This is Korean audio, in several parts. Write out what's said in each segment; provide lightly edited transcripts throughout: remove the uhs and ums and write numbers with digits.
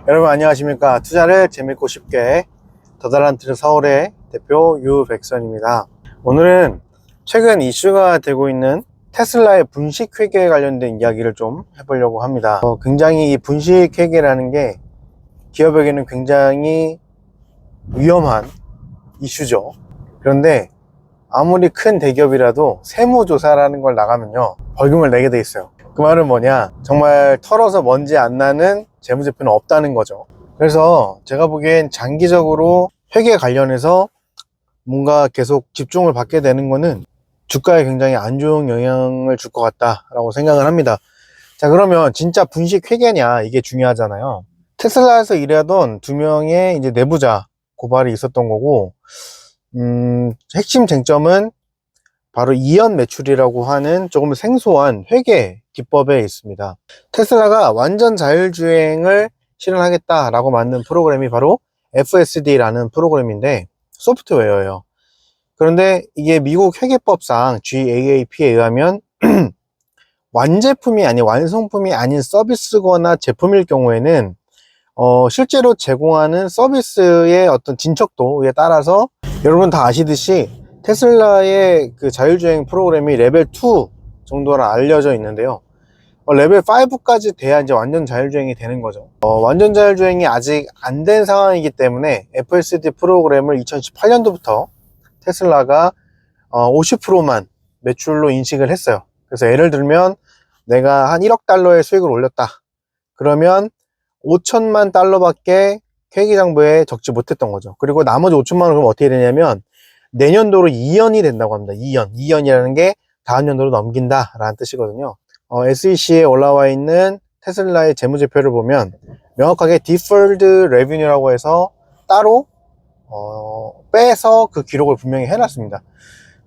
여러분 안녕하십니까. 투자를 재밌고 쉽게 더달란트 서울의 대표 유백선입니다. 오늘은 최근 이슈가 되고 있는 테슬라의 분식회계에 관련된 이야기를 좀 해보려고 합니다. 굉장히 이 분식회계라는 게 기업에게는 굉장히 위험한 이슈죠. 그런데 아무리 큰 대기업이라도 세무조사라는 걸 나가면요, 벌금을 내게 돼 있어요. 그 말은 뭐냐, 정말 털어서 먼지 안 나는 재무제표는 없다는 거죠. 그래서 제가 보기엔 장기적으로 회계 관련해서 뭔가 계속 집중을 받게 되는 거는 주가에 굉장히 안 좋은 영향을 줄 것 같다라고 생각을 합니다. 자, 그러면 진짜 분식 회계냐, 이게 중요하잖아요. 테슬라에서 일하던 두 명의 이제 내부자 고발이 있었던 거고, 핵심 쟁점은 바로 이연 매출이라고 하는 조금 생소한 회계 기법에 있습니다. 테슬라가 완전 자율주행을 실현하겠다라고 만든 프로그램이 바로 FSD라는 프로그램인데 소프트웨어예요. 그런데 이게 미국 회계법상 GAAP에 의하면 완제품이 아닌, 완성품이 아닌 서비스거나 제품일 경우에는 실제로 제공하는 서비스의 어떤 진척도에 따라서, 여러분 다 아시듯이 테슬라의 그 자율주행 프로그램이 레벨 2 정도로 알려져 있는데요. 레벨 5까지 돼야 이제 완전 자율주행이 되는 거죠. 완전 자율주행이 아직 안 된 상황이기 때문에 FSD 프로그램을 2018년도부터 테슬라가 50%만 매출로 인식을 했어요. 그래서 예를 들면 내가 한 1억 달러의 수익을 올렸다. 그러면 5천만 달러밖에 회계장부에 적지 못했던 거죠. 그리고 나머지 5천만 원 그럼 어떻게 되냐면 내년도로 2연이 된다고 합니다. 2연이라는 게 다음 연도로 넘긴다 라는 뜻이거든요. SEC에 올라와 있는 테슬라의 재무제표를 보면 명확하게 Deferred Revenue라고 해서 따로 빼서 그 기록을 분명히 해놨습니다.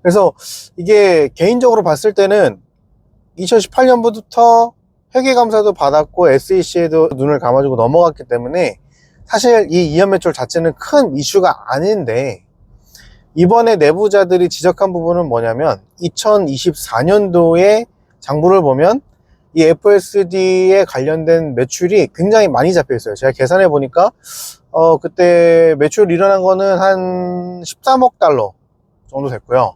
그래서 이게 개인적으로 봤을 때는 2018년부터 회계감사도 받았고 SEC에도 눈을 감아주고 넘어갔기 때문에 사실 이 이연 매출 자체는 큰 이슈가 아닌데, 이번에 내부자들이 지적한 부분은 뭐냐면 2024년도에 장부를 보면 이 FSD에 관련된 매출이 굉장히 많이 잡혀 있어요. 제가 계산해 보니까 그때 매출 일어난 거는 한 13억 달러 정도 됐고요.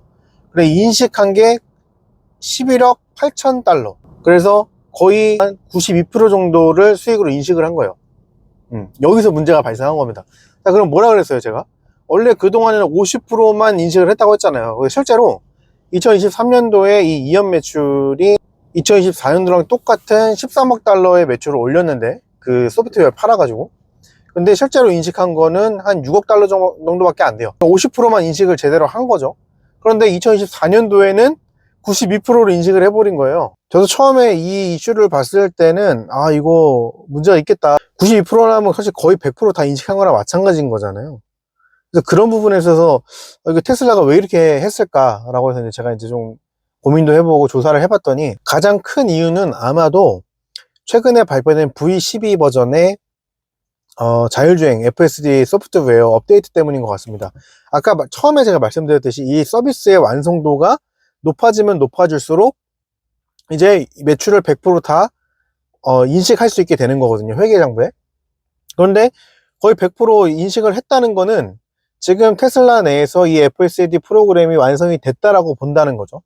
그래 인식한 게 11억 8천 달러. 그래서 거의 한 92% 정도를 수익으로 인식을 한 거예요. 여기서 문제가 발생한 겁니다. 자, 그럼 뭐라 그랬어요, 제가? 원래 그동안에는 50%만 인식을 했다고 했잖아요. 실제로 2023년도에 이 이연 매출이 2024년도랑 똑같은 13억 달러의 매출을 올렸는데, 그 소프트웨어 팔아가지고. 근데 실제로 인식한 거는 한 6억 달러 정도밖에 안 돼요. 50%만 인식을 제대로 한 거죠. 그런데 2024년도에는 92%로 인식을 해버린 거예요. 저도 처음에 이 이슈를 봤을 때는 이거 문제가 있겠다. 92%라면 사실 거의 100% 다 인식한 거랑 마찬가지인 거잖아요. 그래서 그런 부분에 있어서 이거 테슬라가 왜 이렇게 했을까라고 해서 제가 이제 좀 고민도 해보고 조사를 해봤더니, 가장 큰 이유는 아마도 최근에 발표된 V12 버전의 자율주행 FSD 소프트웨어 업데이트 때문인 것 같습니다. 아까 처음에 제가 말씀드렸듯이 이 서비스의 완성도가 높아지면 높아질수록 이제 매출을 100% 다 인식할 수 있게 되는 거거든요, 회계장부에. 그런데 거의 100% 인식을 했다는 거는 지금 테슬라 내에서 이 FSD 프로그램이 완성이 됐다라고 본다는 거죠.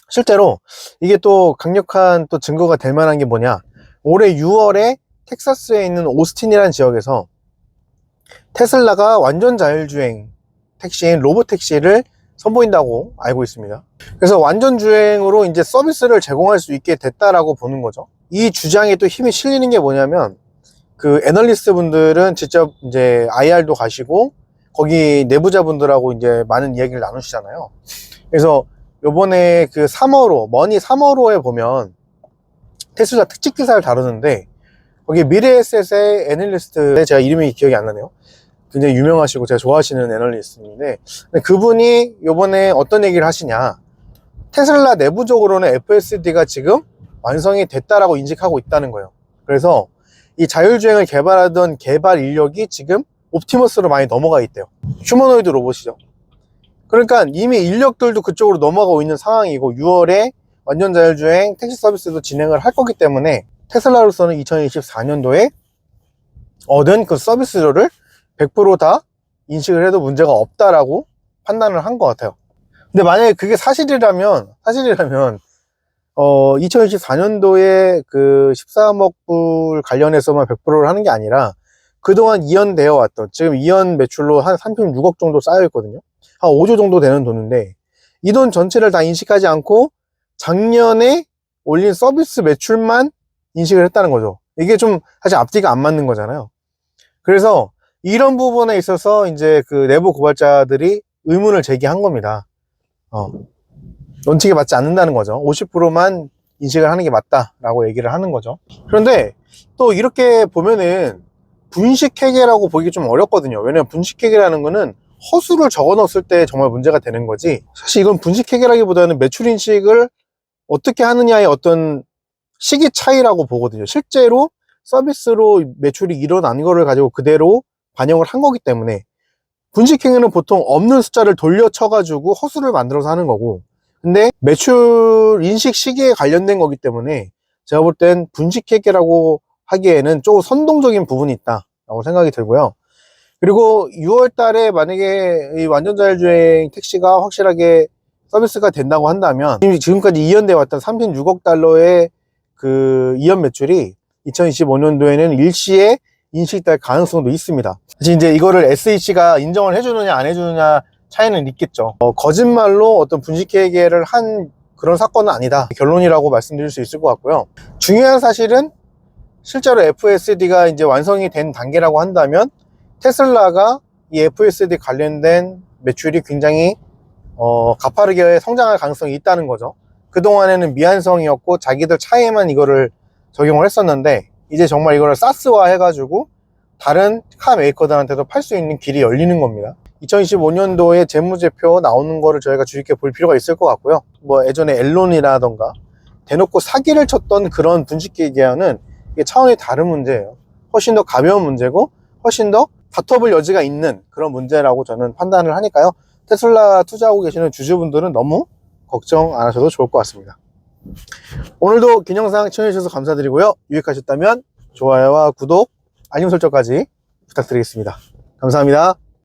실제로 이게 또 강력한 또 증거가 될 만한 게 뭐냐, 올해 6월에 텍사스에 있는 오스틴이라는 지역에서 테슬라가 완전 자율주행 택시인 로보택시를 선보인다고 알고 있습니다. 그래서 완전 주행으로 이제 서비스를 제공할 수 있게 됐다라고 보는 거죠. 이 주장에 또 힘이 실리는 게 뭐냐면, 그 애널리스트 분들은 직접 이제 IR도 가시고 거기 내부자분들하고 이제 많은 이야기를 나누시잖아요. 그래서 요번에 그 3월호, 머니 3월호에 보면 테슬라 특집 기사를 다루는데, 거기 미래에셋의 애널리스트, 제가 이름이 기억이 안 나네요. 굉장히 유명하시고 제가 좋아하시는 애널리스트인데, 그분이 요번에 어떤 얘기를 하시냐, 테슬라 내부적으로는 FSD가 지금 완성이 됐다라고 인식하고 있다는 거예요. 그래서 이 자율주행을 개발하던 개발 인력이 지금 옵티머스로 많이 넘어가 있대요. 휴머노이드 로봇이죠. 그러니까 이미 인력들도 그쪽으로 넘어가고 있는 상황이고, 6월에 완전 자율주행 택시 서비스도 진행을 할 거기 때문에 테슬라로서는 2024년도에 얻은 그 서비스료를 100%다 인식을 해도 문제가 없다라고 판단을 한 것 같아요. 근데 만약에 그게 사실이라면 2024년도에 그 13억 불 관련해서만 100%를 하는 게 아니라 그동안 이연되어 왔던, 지금 이연 매출로 한 36억 정도 쌓여 있거든요. 한 5조 정도 되는 돈인데 이 돈 전체를 다 인식하지 않고 작년에 올린 서비스 매출만 인식을 했다는 거죠. 이게 좀 사실 앞뒤가 안 맞는 거잖아요. 그래서 이런 부분에 있어서 이제 그 내부 고발자들이 의문을 제기한 겁니다. 원칙에 맞지 않는다는 거죠. 50%만 인식을 하는 게 맞다라고 얘기를 하는 거죠. 그런데 또 이렇게 보면은 분식회계라고 보기 좀 어렵거든요. 왜냐면 분식회계라는 거는 허수를 적어 넣었을 때 정말 문제가 되는 거지, 사실 이건 분식회계라기보다는 매출 인식을 어떻게 하느냐의 어떤 시기 차이라고 보거든요. 실제로 서비스로 매출이 일어난 거를 가지고 그대로 반영을 한 거기 때문에, 분식회계는 보통 없는 숫자를 돌려쳐 가지고 허수를 만들어서 하는 거고, 근데 매출 인식 시기에 관련된 거기 때문에 제가 볼 땐 분식회계라고 하기에는 조금 선동적인 부분이 있다라고 생각이 들고요. 그리고 6월 달에 만약에 이 완전자율주행 택시가 확실하게 서비스가 된다고 한다면 지금까지 이연돼 왔던 36억 달러의 그 이연 매출이 2025년도에는 일시에 인식될 가능성도 있습니다. 사실 이제 이거를 SEC가 인정을 해주느냐 안 해주느냐 차이는 있겠죠. 거짓말로 어떤 분식회계를 한 그런 사건은 아니다, 결론이라고 말씀드릴 수 있을 것 같고요. 중요한 사실은 실제로 FSD가 이제 완성이 된 단계라고 한다면 테슬라가 이 FSD 관련된 매출이 굉장히 가파르게 성장할 가능성이 있다는 거죠. 그동안에는 미완성이었고 자기들 차에만 이거를 적용을 했었는데 이제 정말 이거를 사스화 해가지고 다른 카 메이커들한테도 팔 수 있는 길이 열리는 겁니다. 2025년도에 재무제표 나오는 거를 저희가 주의 깊게 볼 필요가 있을 것 같고요. 뭐 예전에 앨론이라던가 대놓고 사기를 쳤던 그런 분식회계와는 이게 차원이 다른 문제예요. 훨씬 더 가벼운 문제고 훨씬 더 다퉈볼 여지가 있는 그런 문제라고 저는 판단을 하니까요. 테슬라 투자하고 계시는 주주분들은 너무 걱정 안 하셔도 좋을 것 같습니다. 오늘도 긴 영상 시청해주셔서 감사드리고요. 유익하셨다면 좋아요와 구독, 알림 설정까지 부탁드리겠습니다. 감사합니다.